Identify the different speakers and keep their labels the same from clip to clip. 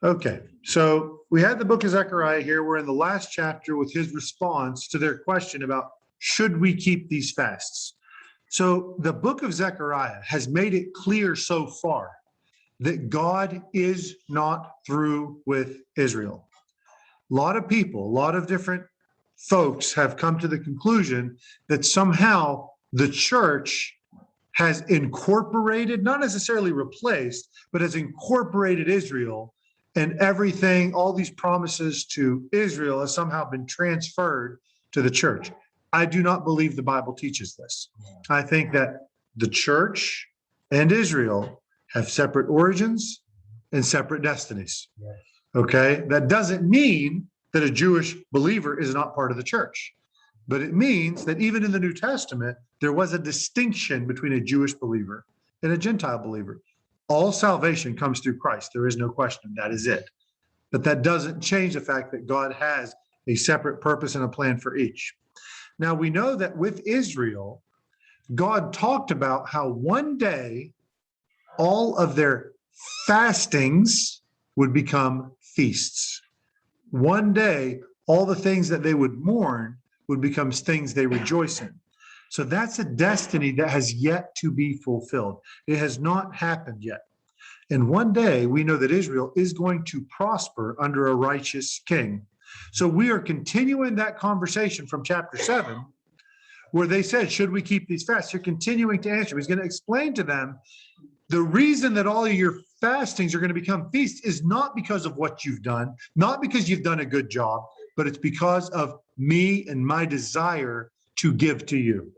Speaker 1: Okay, so we had the book of Zechariah here. We're in the last chapter with his response to their question about should we keep these fasts? So the book of Zechariah has made it clear so far that God is not through with Israel. A lot of people, a lot of different folks have come to the conclusion that somehow the church has incorporated, not necessarily replaced, but has incorporated Israel, and everything, all these promises to Israel has somehow been transferred to the church. I do not believe the Bible teaches this. I think that the church and Israel have separate origins and separate destinies. Okay, that doesn't mean that a Jewish believer is not part of the church, but it means that even in the New Testament, there was a distinction between a Jewish believer and a Gentile believer. All salvation comes through Christ. There is no question. That is it. But that doesn't change the fact that God has a separate purpose and a plan for each. Now, we know that with Israel, God talked about how one day all of their fastings would become feasts. One day, all the things that they would mourn would become things they rejoice in. So that's a destiny that has yet to be fulfilled. It has not happened yet. And one day we know that Israel is going to prosper under a righteous king. So we are continuing that conversation from chapter 7, where they said, should we keep these fasts? You're continuing to answer. He's going to explain to them the reason that all of your fastings are going to become feasts is not because of what you've done, not because you've done a good job, but it's because of me and my desire to give to you.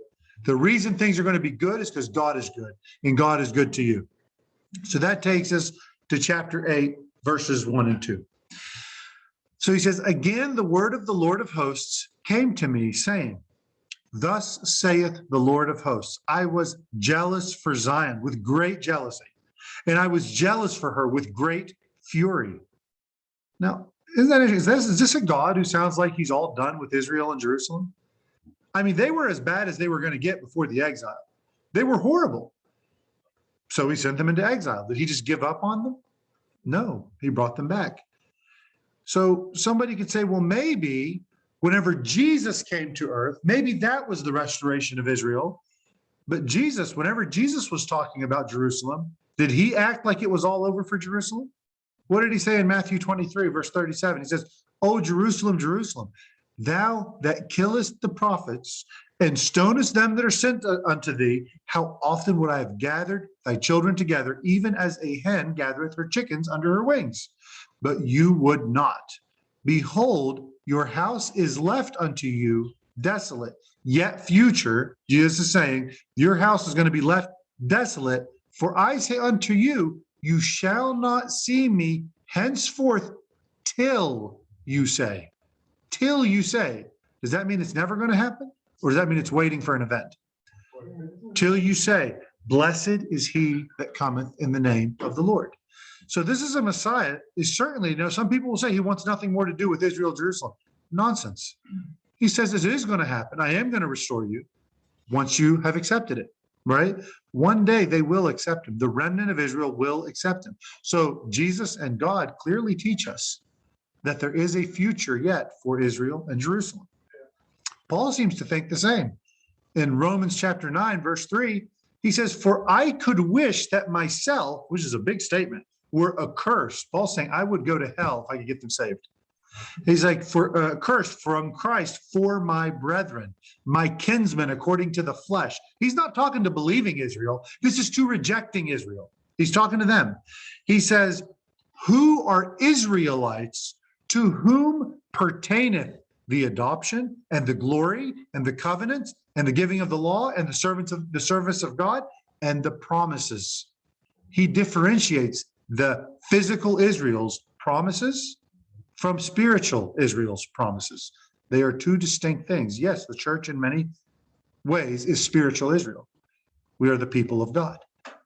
Speaker 1: The reason things are going to be good is because God is good, and God is good to you. So that takes us to chapter 8, verses 1 and 2. So he says, again, the word of the Lord of hosts came to me, saying, thus saith the Lord of hosts, I was jealous for Zion with great jealousy, and I was jealous for her with great fury. Now, isn't that interesting? Is this a God who sounds like he's all done with Israel and Jerusalem? I mean, they were as bad as they were going to get before the exile. They were horrible. So he sent them into exile. Did he just give up on them? No, he brought them back. So somebody could say, well, maybe whenever Jesus came to earth, maybe that was the restoration of Israel. But Jesus, whenever Jesus was talking about Jerusalem, did he act like it was all over for Jerusalem? What did he say in Matthew 23, verse 37? He says, O Jerusalem, Jerusalem, thou that killest the prophets and stonest them that are sent unto thee, how often would I have gathered thy children together, even as a hen gathereth her chickens under her wings? But you would not. Behold, your house is left unto you desolate. Yet future, Jesus is saying, your house is going to be left desolate. For I say unto you, you shall not see me henceforth till you say. Till you say. Does that mean it's never going to happen? Or does that mean it's waiting for an event? Till you say, blessed is he that cometh in the name of the Lord. So this is a Messiah. Is certainly, some people will say he wants nothing more to do with Israel, Jerusalem. Nonsense. He says this is going to happen. I am going to restore you once you have accepted it, right? One day they will accept him. The remnant of Israel will accept him. So Jesus and God clearly teach us that there is a future yet for Israel and Jerusalem. Paul seems to think the same. In Romans chapter 9, verse 3, he says, for I could wish that myself, which is a big statement, were accursed. Paul's saying, I would go to hell if I could get them saved. He's like, for cursed from Christ for my brethren, my kinsmen according to the flesh. He's not talking to believing Israel. This is to rejecting Israel. He's talking to them. He says, who are Israelites to whom pertaineth the adoption and the glory and the covenants and the giving of the law and the service of God and the promises. He differentiates the physical Israel's promises from spiritual Israel's promises. They are two distinct things. Yes, the church in many ways is spiritual Israel. We are the people of God.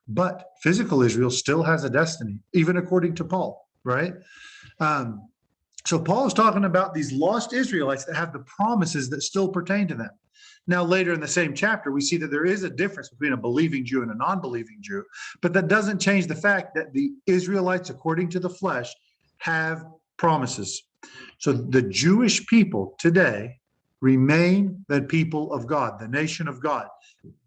Speaker 1: But physical Israel still has a destiny, even according to Paul, right? So Paul is talking about these lost Israelites that have the promises that still pertain to them. Now, later in the same chapter, we see that there is a difference between a believing Jew and a non-believing Jew, but that doesn't change the fact that the Israelites, according to the flesh, have promises. So the Jewish people today remain the people of God, the nation of God.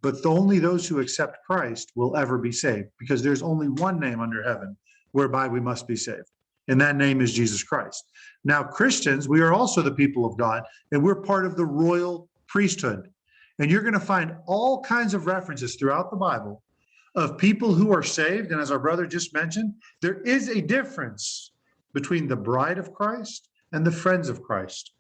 Speaker 1: But only those who accept Christ will ever be saved, because there's only one name under heaven whereby we must be saved. And that name is Jesus Christ. Now, Christians, we are also the people of God, and we're part of the royal priesthood. And you're going to find all kinds of references throughout the Bible of people who are saved. And as our brother just mentioned, there is a difference between the bride of Christ and the friends of Christ.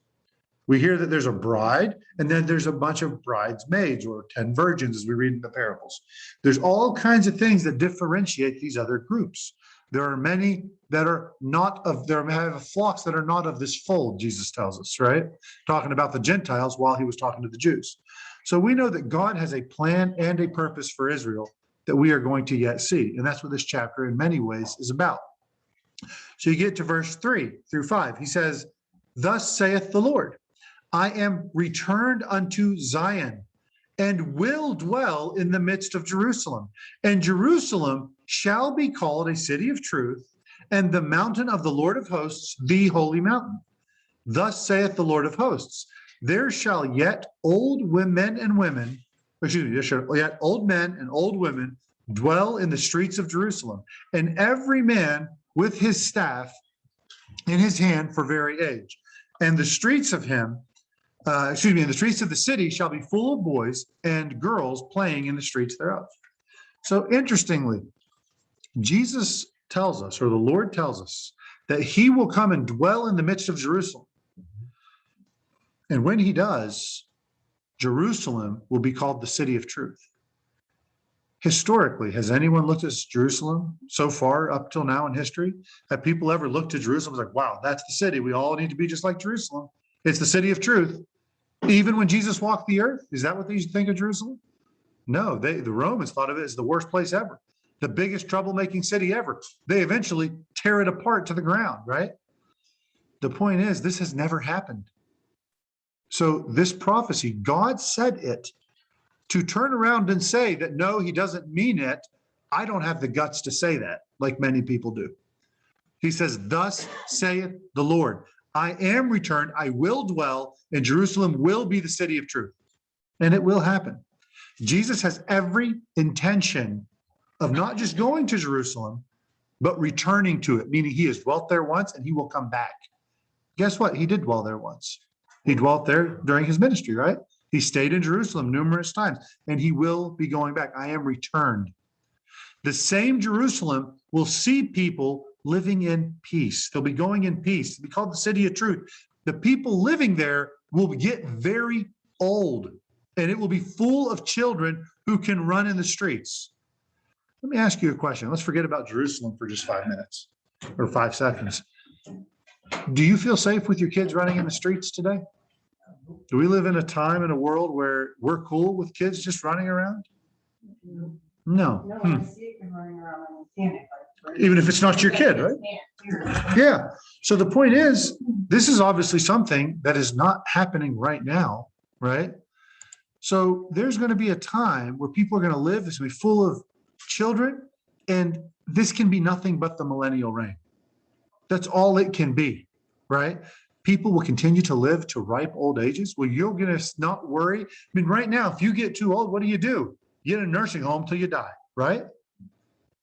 Speaker 1: We hear that there's a bride, and then there's a bunch of bridesmaids, or 10 virgins, as we read in the parables. There's all kinds of things that differentiate these other groups. There are many that are not of, there have flocks that are not of this fold, Jesus tells us, right? Talking about the Gentiles while he was talking to the Jews. So we know that God has a plan and a purpose for Israel that we are going to yet see. And that's what this chapter in many ways is about. So you get to verse 3 through 5. He says, "Thus saith the Lord, I am returned unto Zion, and will dwell in the midst of Jerusalem. And Jerusalem shall be called a city of truth, and the mountain of the Lord of hosts, the holy mountain. Thus saith the Lord of hosts, there shall yet old women and women, there shall yet old men and old women dwell in the streets of Jerusalem, and every man with his staff in his hand for very age. And the streets of him, and the streets of the city shall be full of boys and girls playing in the streets thereof." So interestingly, Jesus tells us, or the Lord tells us, that he will come and dwell in the midst of Jerusalem. And when he does, Jerusalem will be called the city of truth. Historically, has anyone looked at Jerusalem so far up till now in history? Have people ever looked at Jerusalem and like, wow, that's the city. We all need to be just like Jerusalem. It's the city of truth. Even when Jesus walked the earth, is that what they used to think of Jerusalem? No, the Romans thought of it as the worst place ever, the biggest troublemaking city ever. They eventually tear it apart to the ground, right? The point is, this has never happened. So this prophecy, God said it. To turn around and say that, no, he doesn't mean it, I don't have the guts to say that, like many people do. He says, "Thus saith the Lord, I am returned, I will dwell, and Jerusalem will be the city of truth." And it will happen. Jesus has every intention of not just going to Jerusalem, but returning to it, meaning he has dwelt there once and he will come back. Guess what? He did dwell there once. He dwelt there during his ministry, right? He stayed in Jerusalem numerous times, and he will be going back. I am returned. The same Jerusalem will see people living in peace. They'll be going in peace. It'll be called the city of truth. The people living there will get very old, and it will be full of children who can run in the streets. Let me ask you a question. Let's forget about Jerusalem for just 5 minutes or 5 seconds. Do you feel safe with your kids running in the streets today? Do we live in a time in a world where we're cool with kids just running around? No.
Speaker 2: No, I see it running around on the panic.
Speaker 1: Even if it's not your kid, right? Yeah. So the point is, this is obviously something that is not happening right now, right? So there's going to be a time where people are going to live, it's going to be full of children, and this can be nothing but the millennial reign. That's all it can be, right? People will continue to live to ripe old ages. Well, you're going to not worry. I mean, right now, if you get too old, what do? You get in a nursing home till you die, right?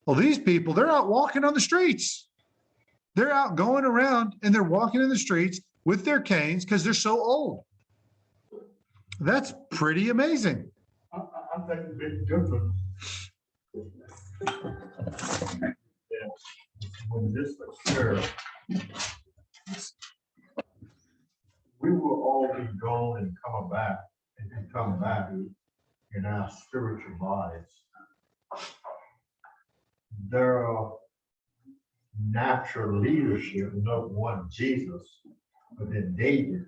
Speaker 1: Well, these people, they're out walking on the streets. They're out going around and they're walking in the streets with their canes because they're so old. That's pretty amazing.
Speaker 3: I think a bit different. Yeah. When this occurred, we will all be gone and come back in our spiritual bodies. There are natural leadership, not one Jesus, but then David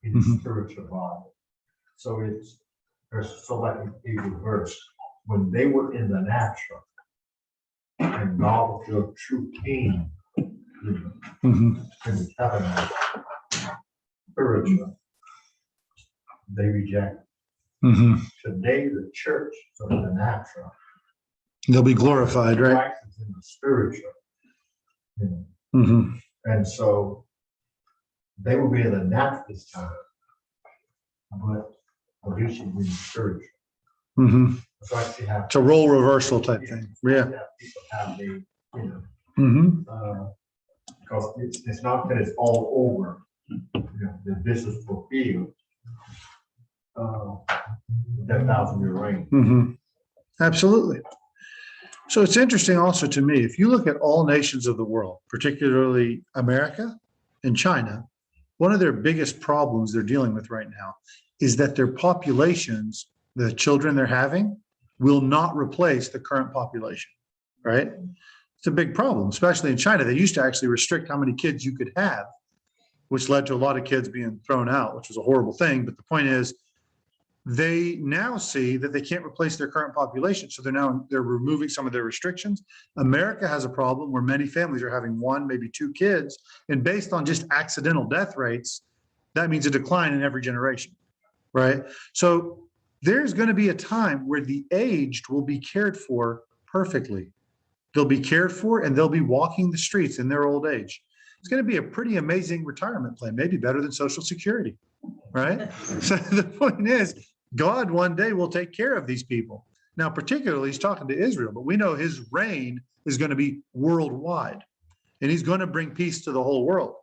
Speaker 3: in his spiritual body. So there's so like a reverse. When they were in the natural, and God was your true king in the tabernacle, spiritual, they reject. Today, the church is in the natural.
Speaker 1: They'll be glorified, right?
Speaker 3: Christ is in the spiritual.
Speaker 1: Mhm.
Speaker 3: And so they will be in the nap this time. But you should be encouraged.
Speaker 1: Mhm.
Speaker 3: So I see how.
Speaker 1: It's a role reversal type thing. Yeah.
Speaker 3: People have the,
Speaker 1: Mhm.
Speaker 3: because it's not that it's all over, that this is fulfilled. That 1,000-year reign.
Speaker 1: Mhm. Absolutely. So it's interesting also to me, if you look at all nations of the world, particularly America and China, one of their biggest problems they're dealing with right now is that their populations, the children they're having, will not replace the current population, right? It's a big problem, especially in China. They used to actually restrict how many kids you could have, which led to a lot of kids being thrown out, which was a horrible thing. But the point is, they now see that they can't replace their current population. So they're removing some of their restrictions. America has a problem where many families are having one, maybe two kids. And based on just accidental death rates, that means a decline in every generation, right? So there's going to be a time where the aged will be cared for perfectly. They'll be cared for and they'll be walking the streets in their old age. It's going to be a pretty amazing retirement plan, maybe better than Social Security, right? So the point is, God one day will take care of these people. Now, particularly, he's talking to Israel, but we know his reign is going to be worldwide, and he's going to bring peace to the whole world.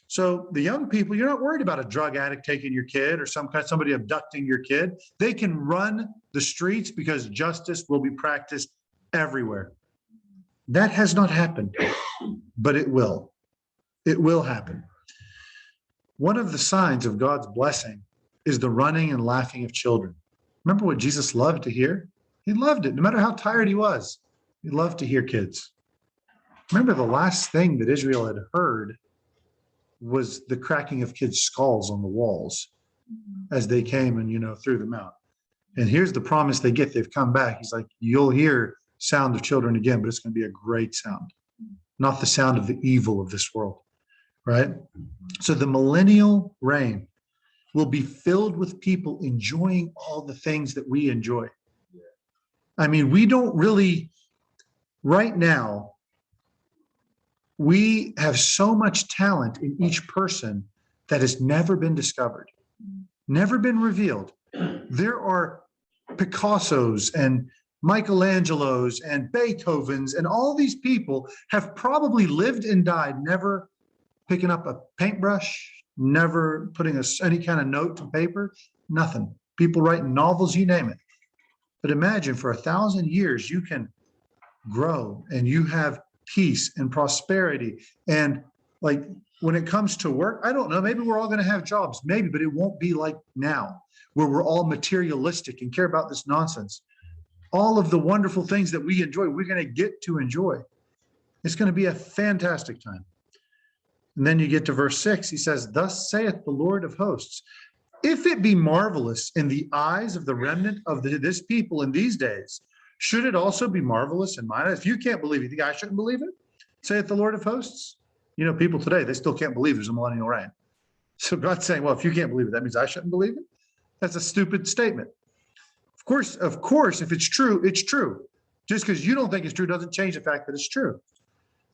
Speaker 1: So the young people, you're not worried about a drug addict taking your kid or somebody abducting your kid. They can run the streets because justice will be practiced everywhere. That has not happened, but it will. It will happen. One of the signs of God's blessing is the running and laughing of children. Remember what Jesus loved to hear? He loved it, no matter how tired he was. He loved to hear kids. Remember, the last thing that Israel had heard was the cracking of kids' skulls on the walls as they came and, threw them out. And here's the promise they get. They've come back. He's like, you'll hear sound of children again, but it's going to be a great sound, not the sound of the evil of this world, right? So the millennial reign will be filled with people enjoying all the things that we enjoy. I mean, we don't really, right now, we have so much talent in each person that has never been discovered, never been revealed. There are Picassos and Michelangelos and Beethovens, and all these people have probably lived and died, never picking up a paintbrush, never putting any kind of note to paper, nothing. People writing novels, you name it. But imagine for 1,000 years, you can grow and you have peace and prosperity. And like when it comes to work, I don't know, maybe we're all going to have jobs, maybe, but it won't be like now where we're all materialistic and care about this nonsense. All of the wonderful things that we enjoy, we're going to get to enjoy. It's going to be a fantastic time. And then you get to verse 6, he says, thus saith the Lord of hosts, if it be marvelous in the eyes of the remnant of this people in these days, should it also be marvelous in mine eyes? If you can't believe it, you think I shouldn't believe it? Saith the Lord of hosts. People today, they still can't believe there's a millennial reign. So God's saying, well, if you can't believe it, that means I shouldn't believe it? That's a stupid statement. Of course, if it's true, it's true. Just because you don't think it's true doesn't change the fact that it's true.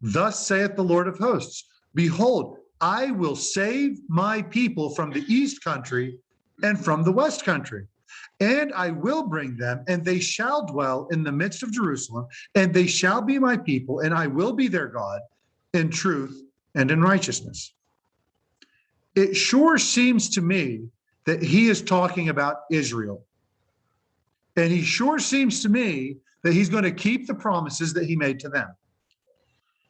Speaker 1: Thus saith the Lord of hosts, behold, I will save my people from the east country and from the west country. And I will bring them, and they shall dwell in the midst of Jerusalem, and they shall be my people, and I will be their God in truth and in righteousness. It sure seems to me that he is talking about Israel. And he sure seems to me that he's going to keep the promises that he made to them.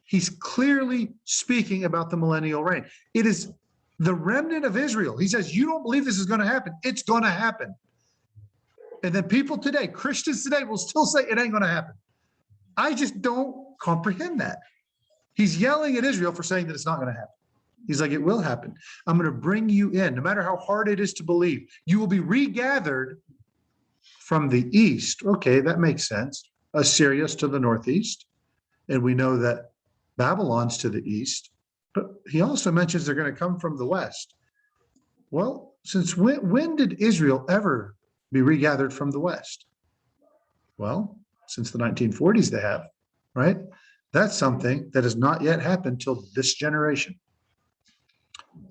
Speaker 1: He's clearly speaking about the millennial reign. It is the remnant of Israel. He says, you don't believe this is going to happen. It's going to happen. And then people today, Christians today, will still say it ain't going to happen. I just don't comprehend that. He's yelling at Israel for saying that it's not going to happen. He's like, it will happen. I'm going to bring you in, no matter how hard it is to believe. You will be regathered from the east. Okay, that makes sense. Assyria's to the northeast. And we know that Babylon's to the east. But he also mentions they're going to come from the west. Well, since when did Israel ever be regathered from the west? Well, since the 1940s they have, right? That's something that has not yet happened till this generation.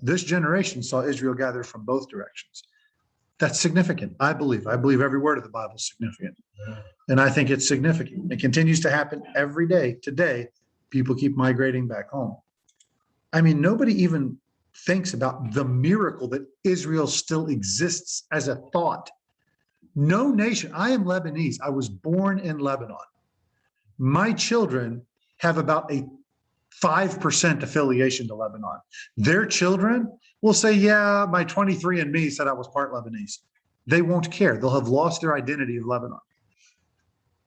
Speaker 1: This generation saw Israel gather from both directions. That's significant. I believe every word of the Bible is significant. And I think it's significant. It continues to happen every day. Today, people keep migrating back home. I mean, nobody even thinks about the miracle that Israel still exists as a thought. No nation, I am Lebanese. I was born in Lebanon. My children have about a 5% affiliation to Lebanon. Their children will say, yeah, my 23andMe said I was part Lebanese. They won't care. They'll have lost their identity of Lebanon.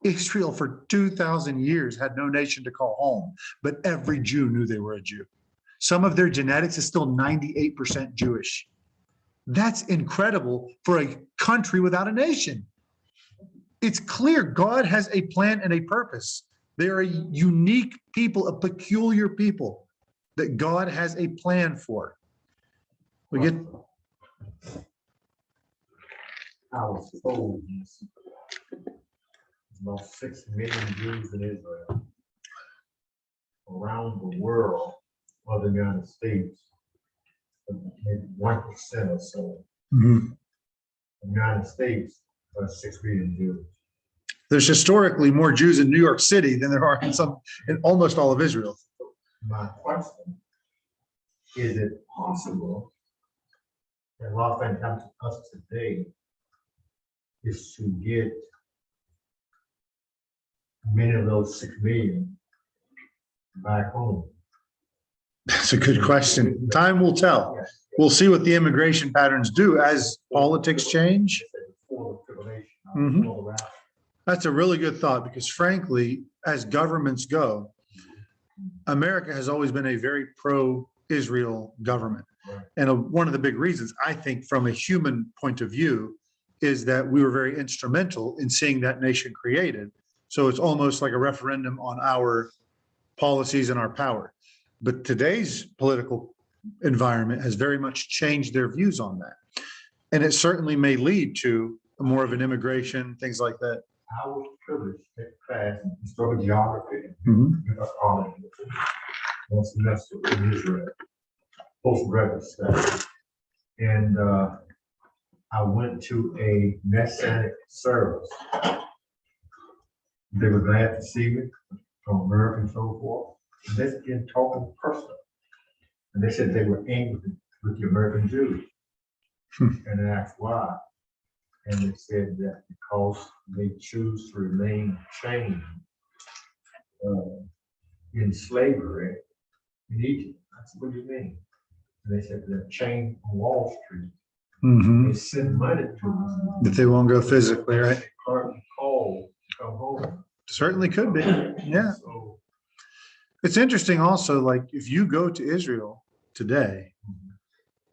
Speaker 1: Israel for 2,000 years had no nation to call home, but every Jew knew they were a Jew. Some of their genetics is still 98% Jewish. That's incredible for a country without a nation. It's clear God has a plan and a purpose. They are a unique people, a peculiar people that God has a plan for. We get.
Speaker 3: I was told there's about 6 million Jews in Israel. Around the world, of the United States, maybe 1% or so.
Speaker 1: Mhm.
Speaker 3: The United States, 6 million Jews.
Speaker 1: There's historically more Jews in New York City than there are in almost all of Israel.
Speaker 3: My question, is it possible that a lot of things happen to us today is to get many of those 6 million back home?
Speaker 1: That's a good question. Time will tell. We'll see what the immigration patterns do as politics change. Mhm. That's a really good thought, because frankly, as governments go, America has always been a very pro-Israel government. And one of the big reasons, I think, from a human point of view, is that we were very instrumental in seeing that nation created. So it's almost like a referendum on our policies and our power. But today's political environment has very much changed their views on that. And it certainly may lead to more of an immigration, things like that.
Speaker 3: I was privileged to take a class in historical geography
Speaker 1: Mhm.
Speaker 3: in college, one semester in Israel, postgraduate study. And I went to a Messianic service. They were glad to see me from America and so forth. And they began talking personal. And they said they were angry with the American Jews. And I asked why. And they said that because they choose to remain chained in slavery in Egypt. I said, what do you mean? And they said they're chained on Wall Street.
Speaker 1: Mhm.
Speaker 3: They send money to them.
Speaker 1: That they won't go physically, right?
Speaker 3: They hardly call to come home.
Speaker 1: Certainly could be. Yeah.
Speaker 3: So,
Speaker 1: It's interesting also, like if you go to Israel today,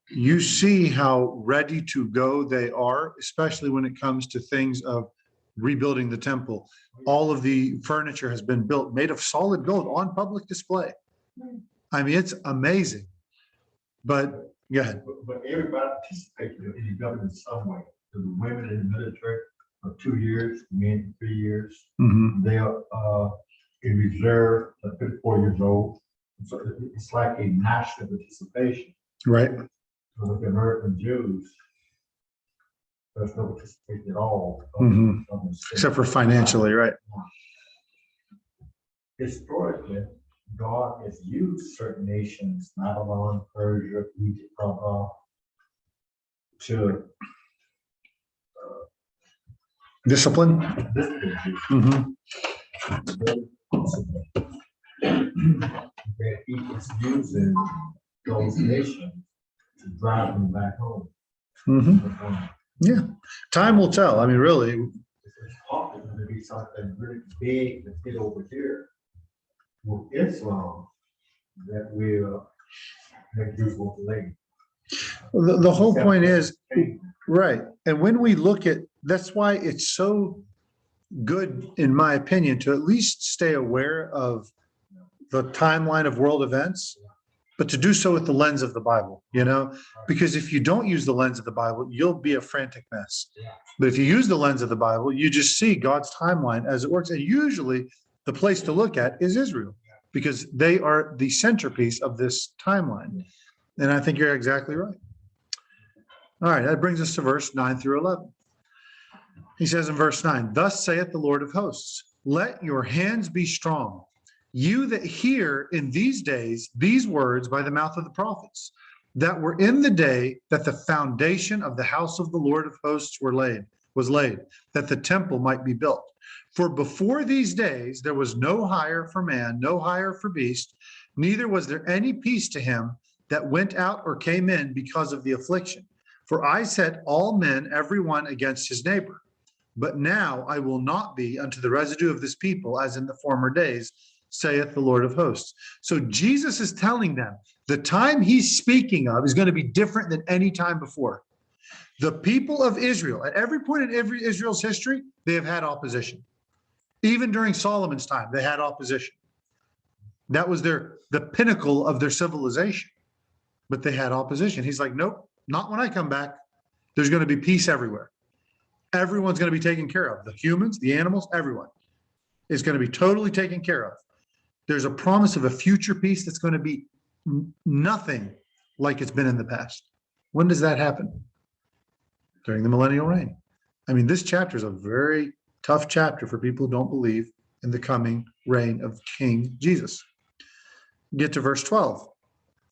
Speaker 1: you see how ready to go they are, especially when it comes to things of rebuilding the temple. All of the furniture has been built, made of solid gold on public display. I mean, it's amazing. But go ahead.
Speaker 3: but everybody participated in the government in some way. So the women in the military for 2 years, men for 3 years.
Speaker 1: Mhm.
Speaker 3: They are in reserve at 54 years old. So it's like a national participation.
Speaker 1: Right.
Speaker 3: So with the American Jews, there's no participation at all.
Speaker 1: Mhm. Except for financially, right?
Speaker 3: Historically, God has used certain nations, Babylon, Persia, Egypt, to
Speaker 1: Discipline.
Speaker 3: discipline
Speaker 1: Mhm.
Speaker 3: that he is using those nations to drive them back home.
Speaker 1: Mhm. Yeah. Time will tell. I mean, really.
Speaker 3: It's often going to be something really big that fit over here with Islam that will make Jews want to leave.
Speaker 1: The whole point is, right. And when we look at, that's why it's so good, in my opinion, to at least stay aware of the timeline of world events, but to do so with the lens of the Bible, because if you don't use the lens of the Bible, you'll be a frantic mess. But if you use the lens of the Bible, you just see God's timeline as it works. And usually the place to look at is Israel. because they are the centerpiece of this timeline. And I think you're exactly right. All right, that brings us to verse 9 through 11. He says in verse 9, "Thus saith the Lord of hosts, let your hands be strong, you that hear in these days these words by the mouth of the prophets, that were in the day that the foundation of the house of the Lord of hosts was laid, that the temple might be built. For before these days there was no hire for man, no hire for beast, neither was there any peace to him that went out or came in because of the affliction. For I set all men, every one against his neighbor. But now I will not be unto the residue of this people as in the former days, saith the Lord of hosts." So Jesus is telling them the time he's speaking of is going to be different than any time before. The people of Israel, at every point in Israel's history, they have had opposition. Even during Solomon's time, they had opposition. That was the pinnacle of their civilization. But they had opposition. He's like, nope, not when I come back. There's going to be peace everywhere. Everyone's going to be taken care of. The humans, the animals, everyone is going to be totally taken care of. There's a promise of a future peace that's going to be nothing like it's been in the past. When does that happen? During the millennial reign. I mean, this chapter is a very tough chapter for people who don't believe in the coming reign of King Jesus. Get to verse 12.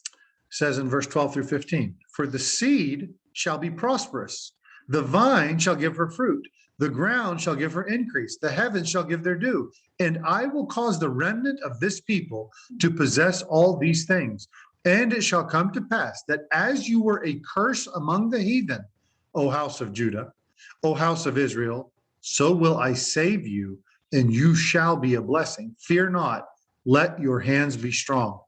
Speaker 1: It says in verse 12 through 15, "For the seed shall be prosperous, the vine shall give her fruit, the ground shall give her increase, the heavens shall give their dew, and I will cause the remnant of this people to possess all these things. And it shall come to pass that as you were a curse among the heathen, O house of Judah, O house of Israel, so will I save you, and you shall be a blessing. Fear not, let your hands be strong.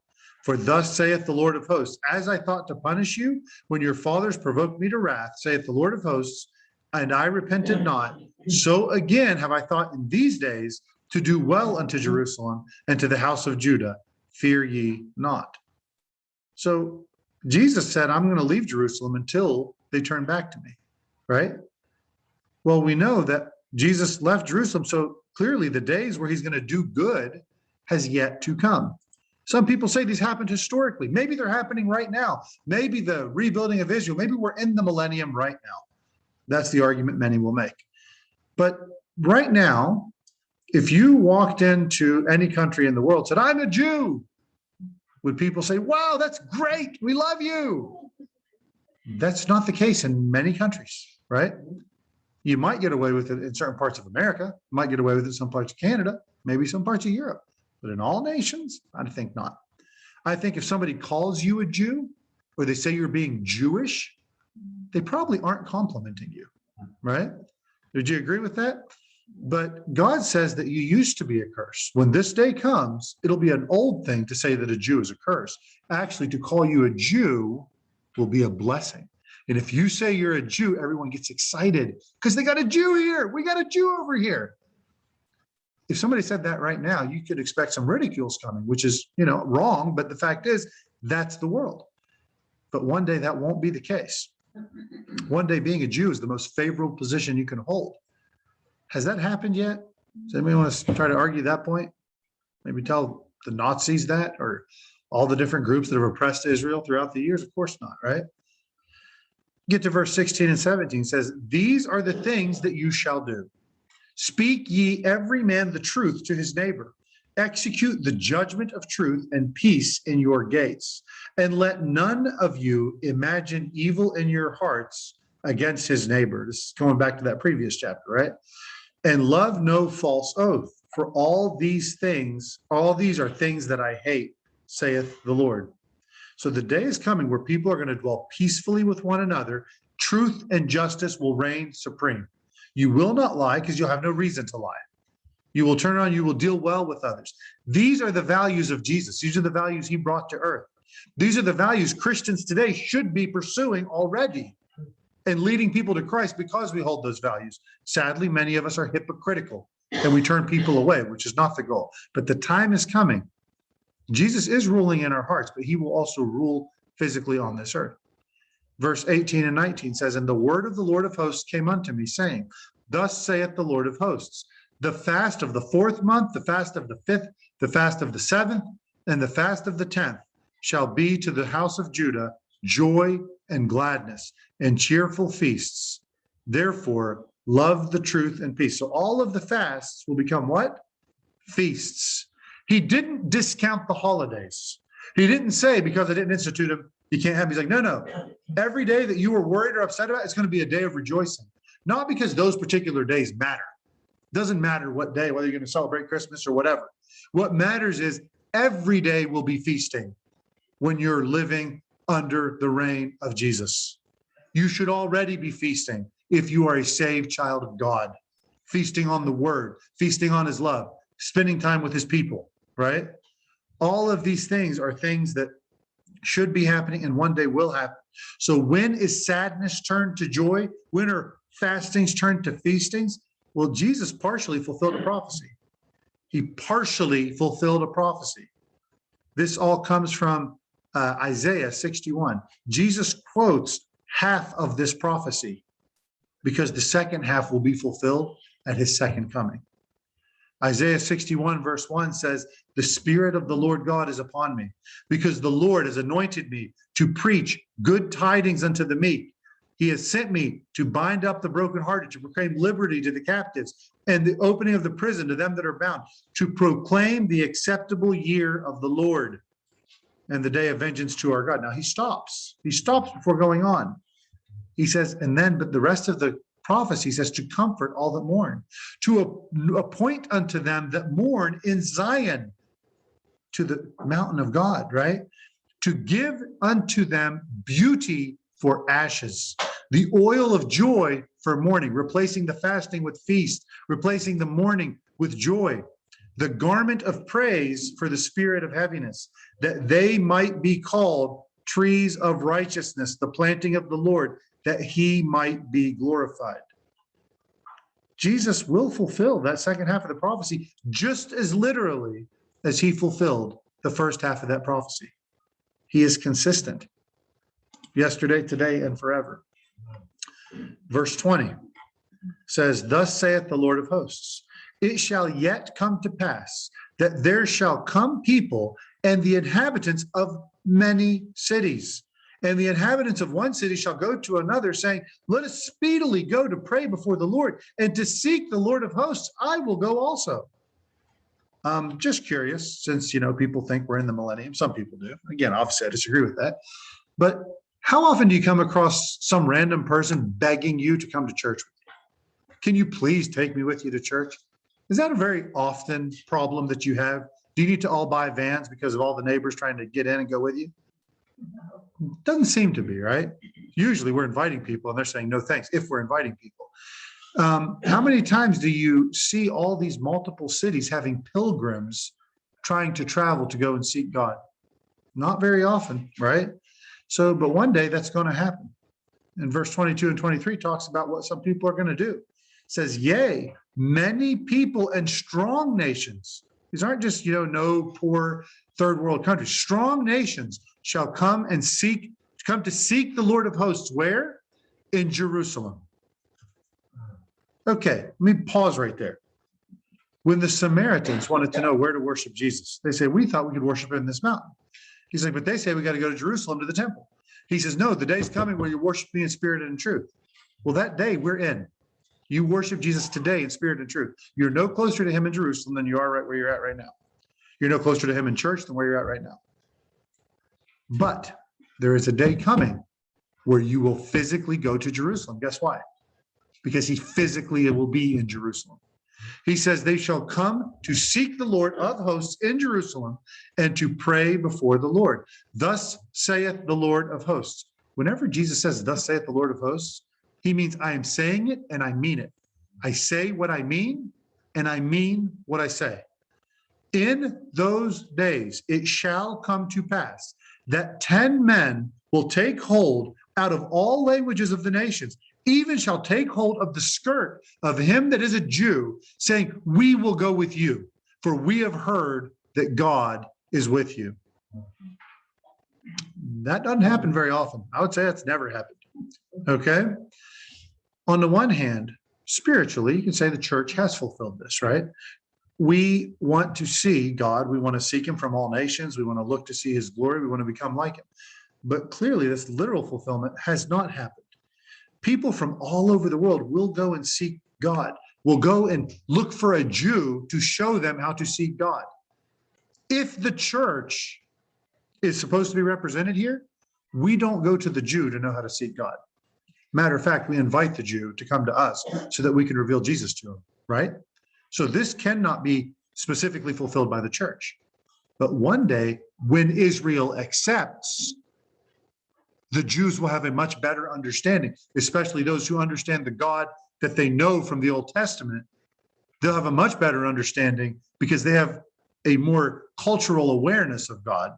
Speaker 1: For thus saith the Lord of hosts, as I thought to punish you when your fathers provoked me to wrath, saith the Lord of hosts, and I repented not, so again have I thought in these days to do well unto Jerusalem and to the house of Judah. Fear ye not." So Jesus said, I'm going to leave Jerusalem until they turn back to me, right? Well, we know that Jesus left Jerusalem, so clearly the days where he's going to do good has yet to come. Some people say these happened historically. Maybe they're happening right now. Maybe the rebuilding of Israel, maybe we're in the millennium right now. That's the argument many will make. But right now, if you walked into any country in the world, said, I'm a Jew, would people say, wow, that's great, we love you? That's not the case in many countries, right? You might get away with it in certain parts of America, might get away with it in some parts of Canada, maybe some parts of Europe, but in all nations, I think not. I think if somebody calls you a Jew, or they say you're being Jewish, they probably aren't complimenting you, right? Would you agree with that? But God says that you used to be a curse. When this day comes, it'll be an old thing to say that a Jew is a curse. Actually, to call you a Jew will be a blessing. And if you say you're a Jew, everyone gets excited because they got a Jew here. We got a Jew over here. If somebody said that right now, you could expect some ridicules coming, which is, wrong. But the fact is, that's the world. But one day that won't be the case. One day being a Jew is the most favorable position you can hold. Has that happened yet? Does anybody want to try to argue that point? Maybe tell the Nazis that, or all the different groups that have oppressed Israel throughout the years? Of course not, right? Get to verse 16 and 17. It says, these are the things that you shall do. Speak ye every man the truth to his neighbor. Execute the judgment of truth and peace in your gates. And let none of you imagine evil in your hearts against his neighbor. This is going back to that previous chapter, right? And love no false oath, for all these are things that I hate, saith the Lord. So the day is coming where people are going to dwell peacefully with one another. Truth and justice will reign supreme. You will not lie because you'll have no reason to lie. You will turn on, you will deal well with others. These are the values of Jesus. These are the values he brought to earth. These are the values Christians today should be pursuing already and leading people to Christ because we hold those values. Sadly, many of us are hypocritical and we turn people away, which is not the goal. But the time is coming. Jesus is ruling in our hearts, but he will also rule physically on this earth. Verse 18 and 19 says, and the word of the Lord of hosts came unto me, saying, thus saith the Lord of hosts, the fast of the 4th month, the fast of the 5th, the fast of the 7th, And the fast of the 10th shall be to the house of Judah joy and gladness and cheerful feasts. Therefore, love the truth and peace. So all of the fasts will become what? Feasts. He didn't discount the holidays. He didn't say, because I didn't institute them, you can't have them. He's like, no. Every day that you were worried or upset about, it's going to be a day of rejoicing. Not because those particular days matter. Doesn't matter what day, whether you're going to celebrate Christmas or whatever. What matters is every day will be feasting when you're living under the reign of Jesus. You should already be feasting if you are a saved child of God, feasting on the word, feasting on his love, spending time with his people, right? All of these things are things that should be happening and one day will happen. So when is sadness turned to joy? When are fastings turned to feastings? Well, Jesus partially fulfilled a prophecy. He partially fulfilled a prophecy. This all comes from Isaiah 61. Jesus quotes half of this prophecy because the second half will be fulfilled at his second coming. Isaiah 61 verse 1 says, the Spirit of the Lord God is upon me, because the Lord has anointed me to preach good tidings unto the meek. He has sent me to bind up the brokenhearted, to proclaim liberty to the captives, and the opening of the prison to them that are bound, to proclaim the acceptable year of the Lord and the day of vengeance to our God. Now he stops before going on. He says, and then, but the rest of the prophecy says, to comfort all that mourn, to appoint unto them that mourn in Zion, to the mountain of God, right? To give unto them beauty for ashes, the oil of joy for mourning, replacing the fasting with feast, replacing the mourning with joy, the garment of praise for the spirit of heaviness, that they might be called trees of righteousness, the planting of the Lord, that he might be glorified. Jesus will fulfill that second half of the prophecy just as literally as he fulfilled the first half of that prophecy. He is consistent yesterday, today, and forever. Verse 20 says, thus saith the Lord of hosts, it shall yet come to pass that there shall come people and the inhabitants of many cities. And the inhabitants of one city shall go to another, saying, let us speedily go to pray before the Lord, and to seek the Lord of hosts, I will go also. Just curious, since, people think we're in the millennium. Some people do. Again, obviously, I disagree with that. But how often do you come across some random person begging you to come to church with you? Can you please take me with you to church? Is that a very often problem that you have? Do you need to all buy vans because of all the neighbors trying to get in and go with you? Doesn't seem to be, right? Usually we're inviting people and they're saying no thanks if we're inviting people. How many times do you see all these multiple cities having pilgrims trying to travel to go and seek God? Not very often, right? So, but one day that's going to happen. And verse 22 and 23 talks about what some people are going to do. It says, yea, many people and strong nations. These aren't just, no poor third world countries. Strong nations shall come to seek the Lord of hosts. Where? In Jerusalem. Okay, let me pause right there. When the Samaritans wanted to know where to worship Jesus, they said, we thought we could worship him in this mountain. He's like, but they say we got to go to Jerusalem to the temple. He says, no, the day's coming where you worship me in spirit and in truth. Well, that day we're in. You worship Jesus today in spirit and truth. You're no closer to him in Jerusalem than you are right where you're at right now. You're no closer to him in church than where you're at right now. But there is a day coming where you will physically go to Jerusalem. Guess why? Because he physically will be in Jerusalem. He says they shall come to seek the Lord of hosts in Jerusalem and to pray before the Lord. Thus saith the Lord of hosts. Whenever Jesus says, thus saith the Lord of hosts, he means I am saying it and I mean it. I say what I mean and I mean what I say. In those days, it shall come to pass that 10 men will take hold out of all languages of the nations, even shall take hold of the skirt of him that is a Jew, saying, we will go with you, for we have heard that God is with you. That doesn't happen very often. I would say that's never happened. Okay. On the one hand, spiritually, you can say the church has fulfilled this, right? we want to see God. We want to seek him from all nations. We want to look to see his glory. We want to become like him. But clearly, this literal fulfillment has not happened. People from all over the world will go and seek God, will go and look for a Jew to show them how to seek God. If the church is supposed to be represented here, we don't go to the Jew to know how to seek God. Matter of fact, we invite the Jew to come to us so that we can reveal Jesus to him, right? So this cannot be specifically fulfilled by the church. But one day, when Israel accepts, the Jews will have a much better understanding, especially those who understand the God that they know from the Old Testament. They'll have a much better understanding because they have a more cultural awareness of God,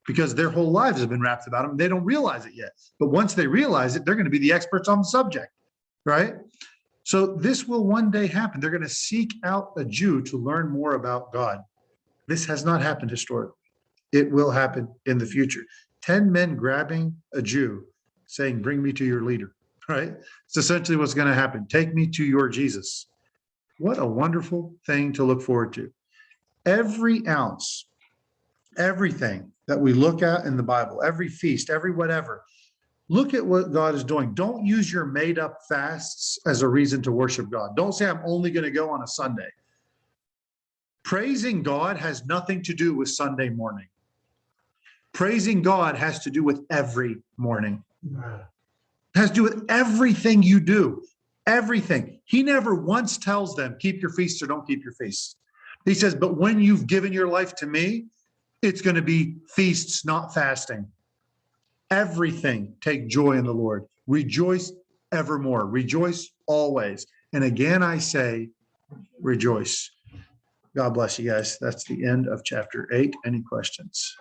Speaker 1: because their whole lives have been wrapped about him. They don't realize it yet. But once they realize it, they're going to be the experts on the subject, right? So this will one day happen. They're going to seek out a Jew to learn more about God. This has not happened historically. It will happen in the future. 10 men grabbing a Jew saying, bring me to your leader, right? It's essentially what's going to happen. Take me to your Jesus. What a wonderful thing to look forward to. Every ounce, everything that we look at in the Bible, every feast, every whatever, look at what God is doing. Don't use your made up fasts as a reason to worship God. Don't say, I'm only going to go on a Sunday. Praising God has nothing to do with Sunday morning. Praising God has to do with every morning. It has to do with everything you do. Everything. He never once tells them, keep your feasts or don't keep your feasts. He says, but when you've given your life to me, it's going to be feasts, not fasting. Everything, take joy in the Lord. Rejoice evermore. Rejoice always. And again, I say, rejoice. God bless you guys. That's the end of chapter 8. Any questions?